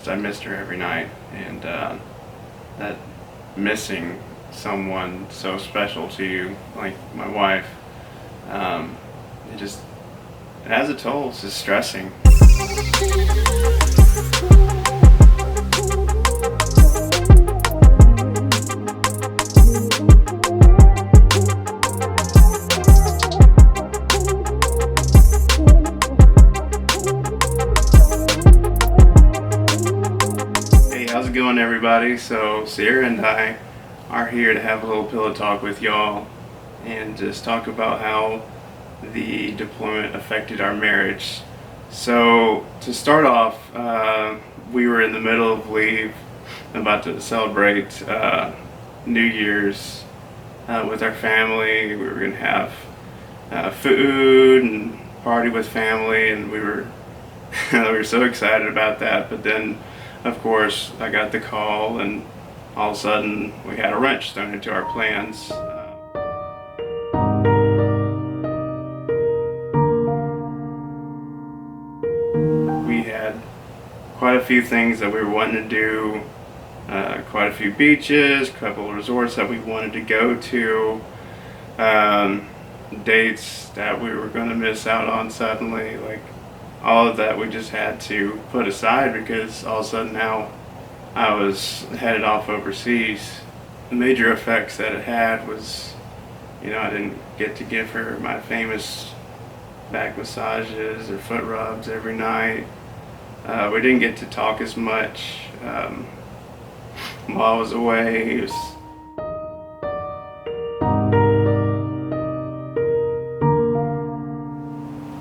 I missed her every night, and that missing someone so special to you, like my wife, it has a toll. It's just stressing. How's it going, everybody? So Sierra and I are here to have a little pillow talk with y'all and just talk about how the deployment affected our marriage. So to start off, we were in the middle of leave, about to celebrate New Year's with our family. We were going to have food and party with family, and we were we were so excited about that. But then, of course, I got the call, and all of a sudden we had a wrench thrown into our plans. We had quite a few things that we were wanting to do, quite a few beaches, a couple of resorts that we wanted to go to, dates that we were going to miss out on suddenly. Like, all of that we just had to put aside because all of a sudden now I was headed off overseas. The major effects that it had was, I didn't get to give her my famous back massages or foot rubs every night. We didn't get to talk as much while I was away. It was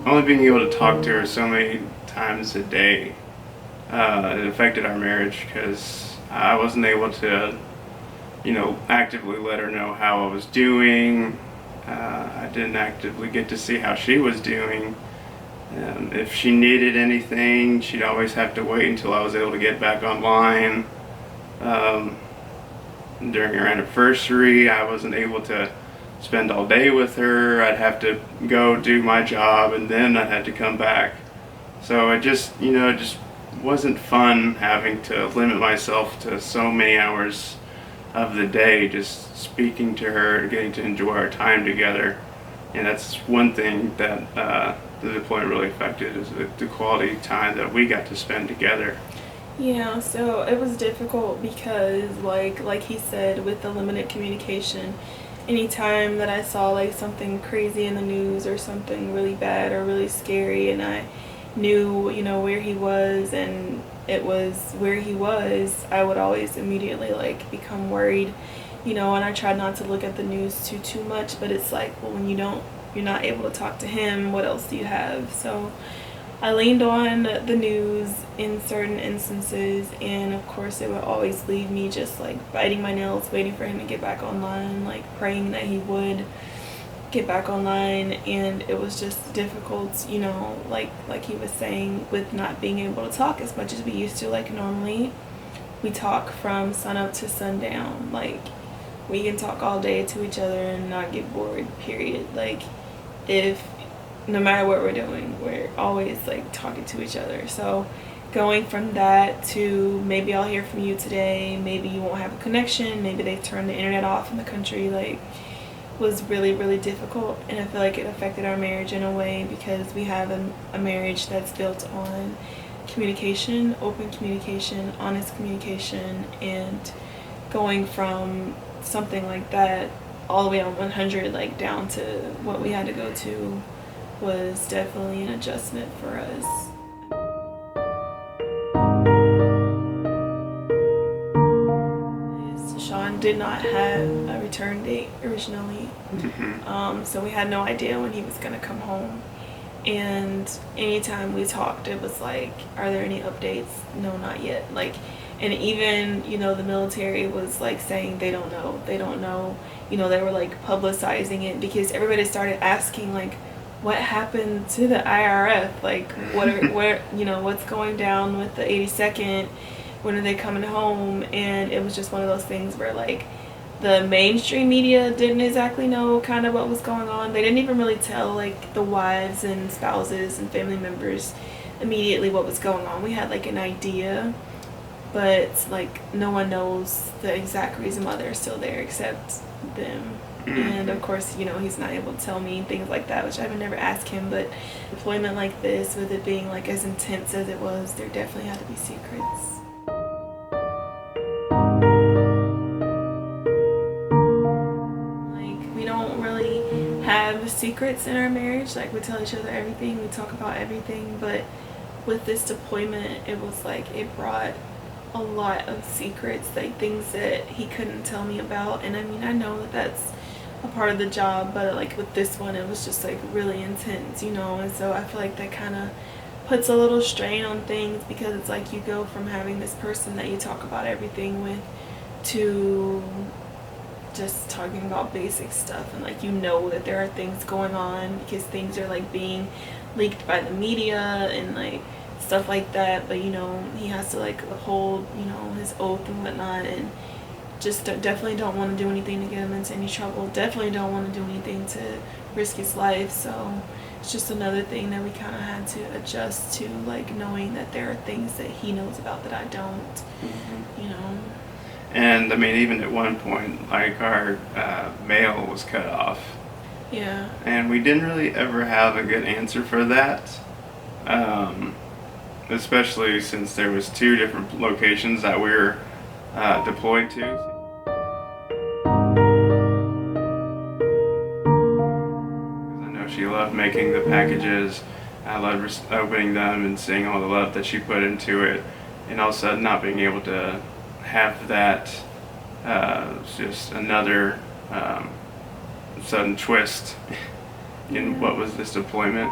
only being able to talk to her so many times a day. It affected our marriage because I wasn't able to, actively let her know how I was doing. I didn't actively get to see how she was doing. If she needed anything, she'd always have to wait until I was able to get back online. During our anniversary, I wasn't able to spend all day with her. I'd have to go do my job, and then I'd have to come back. So it just wasn't fun having to limit myself to so many hours of the day just speaking to her and getting to enjoy our time together. And that's one thing that the deployment really affected, is the quality time that we got to spend together. Yeah, so it was difficult because like he said, with the limited communication, anytime that I saw like something crazy in the news or something really bad or really scary, and I knew, where he was, and it was where he was, I would always immediately like become worried, and I tried not to look at the news too much, but it's like, well, when you're not able to talk to him, what else do you have? So I leaned on the news in certain instances, and of course it would always leave me just like biting my nails, waiting for him to get back online, like praying that he would get back online. And it was just difficult, like he was saying, with not being able to talk as much as we used to. Like, normally we talk from sun up to sundown. Like, we can talk all day to each other and not get bored, period. Like, no matter what we're doing, we're always like talking to each other. So going from that to, maybe I'll hear from you today, maybe you won't have a connection, maybe they turned the internet off in the country, like, was really, really difficult. And I feel like it affected our marriage in a way because we have a marriage that's built on communication, open communication, honest communication, and going from something like that all the way on 100, like down to what we had to go to, was definitely an adjustment for us. Sean did not have a return date originally, so we had no idea when he was going to come home. And anytime we talked, it was like, are there any updates? No, not yet. Like, and even, the military was like saying they don't know. They were like publicizing it because everybody started asking, like, what happened to the IRF? Like, what's going down with the 82nd? When are they coming home? And it was just one of those things where, like, the mainstream media didn't exactly know kind of what was going on. They didn't even really tell, like, the wives and spouses and family members immediately what was going on. We had, like, an idea, but like no one knows the exact reason why they're still there except them. And of course, you know, he's not able to tell me things like that, which I would never ask him. But deployment like this, with it being like as intense as it was, there definitely had to be secrets. Like, we don't really have secrets in our marriage. Like, we tell each other everything, we talk about everything. But with this deployment, it was like it brought a lot of secrets, like things that he couldn't tell me about. And I mean, I know that that's a part of the job, but like with this one, it was just like really intense, you know. And so I feel like that kind of puts a little strain on things, because it's like you go from having this person that you talk about everything with to just talking about basic stuff, and like you know that there are things going on because things are like being leaked by the media and like stuff like that. But you know, he has to like uphold, you know, his oath and whatnot, and just definitely don't want to do anything to get him into any trouble. Definitely don't want to do anything to risk his life. So it's just another thing that we kind of had to adjust to, like knowing that there are things that he knows about that I don't, you know. And I mean, even at one point, like our mail was cut off. Yeah. And we didn't really ever have a good answer for that. Especially since there was 2 different locations that we were deployed to. I know she loved making the packages. I loved opening them and seeing all the love that she put into it. And all of a sudden not being able to have that, was just another sudden twist in what was this deployment.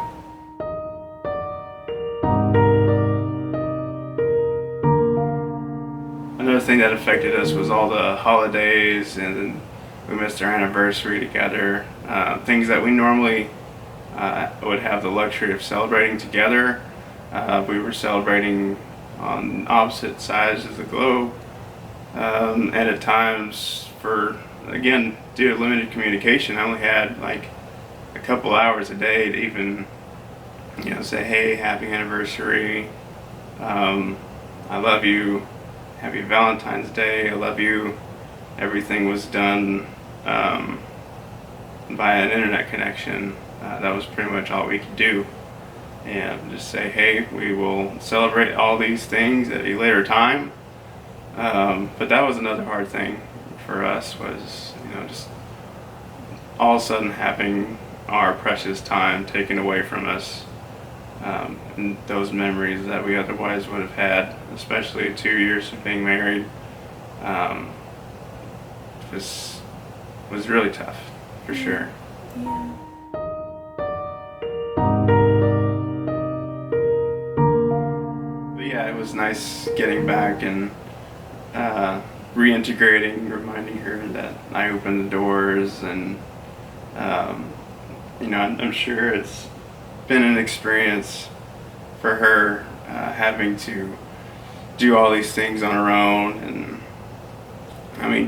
Another thing that affected us was all the holidays, and we missed our anniversary together. Things that we normally would have the luxury of celebrating together. We were celebrating on opposite sides of the globe. And at times, for, again, due to limited communication, I only had like a couple hours a day to even, you know, say, hey, happy anniversary, I love you, happy Valentine's Day, I love you. Everything was done by an internet connection. That was pretty much all we could do. And just say, hey, we will celebrate all these things at a later time. But that was another hard thing for us, was, you know, just all of a sudden having our precious time taken away from us, and those memories that we otherwise would have had, especially 2 years of being married, was really tough, for sure. Yeah. But yeah, it was nice getting back and reintegrating, reminding her that I opened the doors, and you know, I'm sure it's been an experience for her, having to do all these things on her own. And I mean,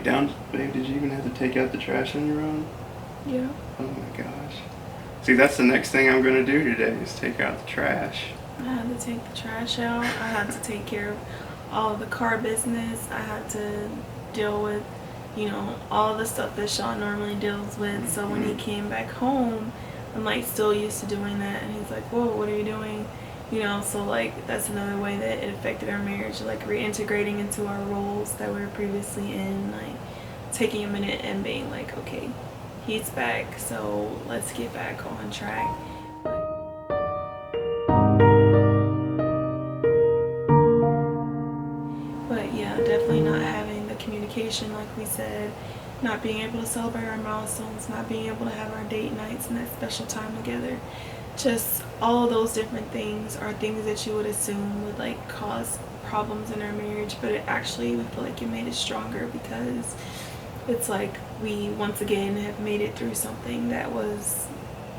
babe, did you even have to take out the trash on your own? Yeah. Oh my gosh. See, that's the next thing I'm gonna do today, is take out the trash. I had to take the trash out. I had to take care of all of the car business. I had to deal with, you know, all the stuff that Sean normally deals with. So when he came back home, I'm like still used to doing that, and he's like, whoa, what are you doing? You know, so like that's another way that it affected our marriage, like reintegrating into our roles that we were previously in, like taking a minute and being like, okay, he's back, so let's get back on track. But yeah, definitely not having the communication, like we said, not being able to celebrate our milestones, not being able to have our date nights and that special time together. Just all of those different things are things that you would assume would like cause problems in our marriage, but it actually, we feel like it made it stronger, because it's like we once again have made it through something that was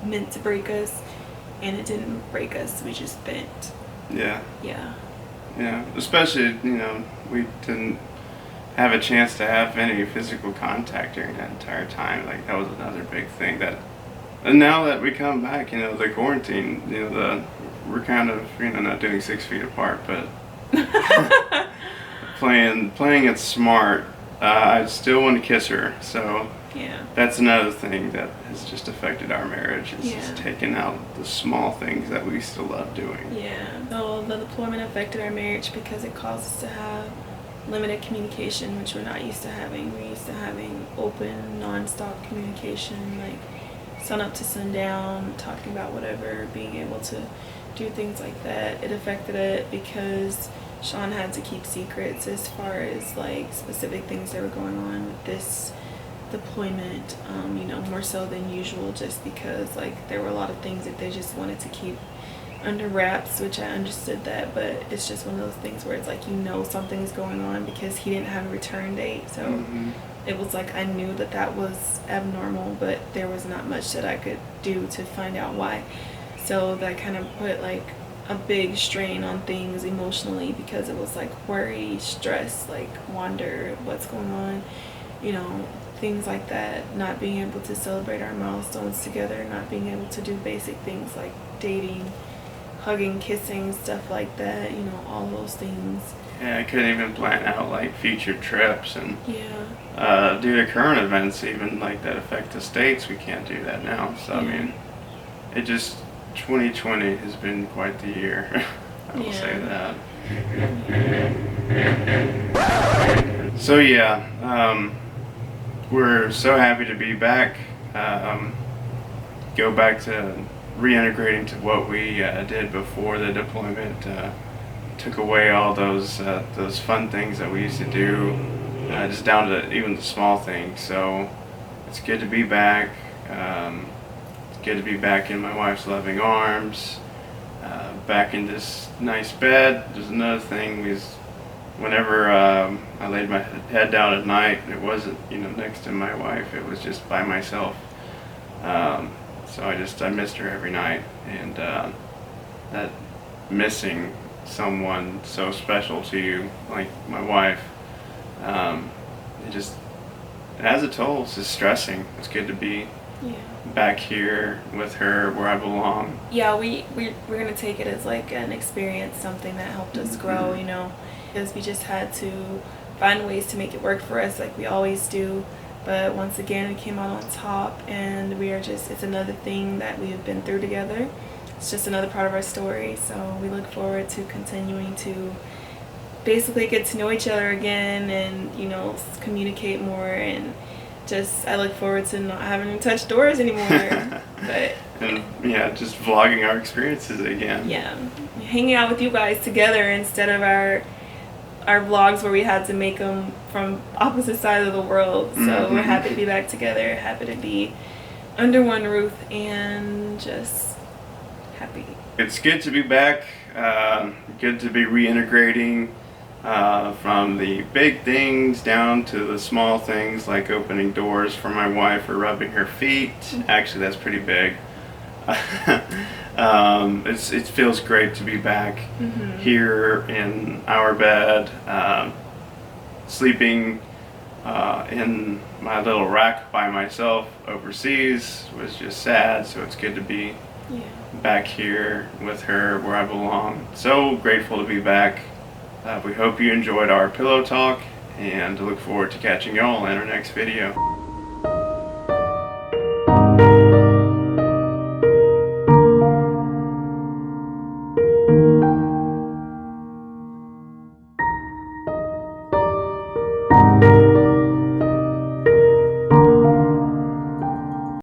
meant to break us, and it didn't break us, we just bent. Yeah. Yeah. Yeah, especially, you know, we didn't have a chance to have any physical contact during that entire time. Like, that was another big thing that, and now that we come back, you know, the quarantine, you know, we're kind of, you know, not doing 6 feet apart, but playing it smart. I still want to kiss her, so Yeah. that's another thing that has just affected our marriage. Is Yeah. just taking out the small things that we still love doing. Yeah. So the deployment affected our marriage because it caused us to have limited communication, which we're not used to having. We're used to having open, non-stop communication, like sun up to sundown, talking about whatever, being able to do things like that. It affected it because Sean had to keep secrets as far as like specific things that were going on with this deployment, more so than usual, just because like there were a lot of things that they just wanted to keep under wraps, which I understood that, but it's just one of those things where it's like something's going on because he didn't have a return date. So it was like I knew that was abnormal, but there was not much that I could do to find out why. So that kind of put like a big strain on things emotionally, because it was like worry, stress, like wonder what's going on, things like that. Not being able to celebrate our milestones together, not being able to do basic things like dating, hugging, kissing, stuff like that, all those things. Yeah, I couldn't even plan out like future trips and Yeah. due to current events even like that affect the states, we can't do that now. So I mean, it just 2020 has been quite the year. I will say that. So we're so happy to be back. Go back to reintegrating to what we did before the deployment. Took away all those fun things that we used to do, just down to even the small things. So it's good to be back. It's good to be back in my wife's loving arms, back in this nice bed. There's another thing, whenever I laid my head down at night, it wasn't next to my wife, it was just by myself. So I missed her every night, and that missing someone so special to you like my wife, it has a toll. It's just stressing. It's good to be back here with her where I belong. Yeah, we're gonna take it as like an experience, something that helped us grow, because we just had to find ways to make it work for us like we always do. But once again, we came out on top, and it's another thing that we have been through together. It's just another part of our story. So we look forward to continuing to basically get to know each other again and, communicate more. And I look forward to not having to touch doors anymore. But just vlogging our experiences again. Yeah, hanging out with you guys together instead of our vlogs where we had to make them from opposite sides of the world. So we're happy to be back together, happy to be under one roof, and just happy. It's good to be back, good to be reintegrating from the big things down to the small things like opening doors for my wife or rubbing her feet. Actually, that's pretty big. It feels great to be back here in our bed, sleeping in my little rack by myself overseas was just sad, so it's good to be back here with her where I belong. So grateful to be back. We hope you enjoyed our pillow talk, and look forward to catching y'all in our next video.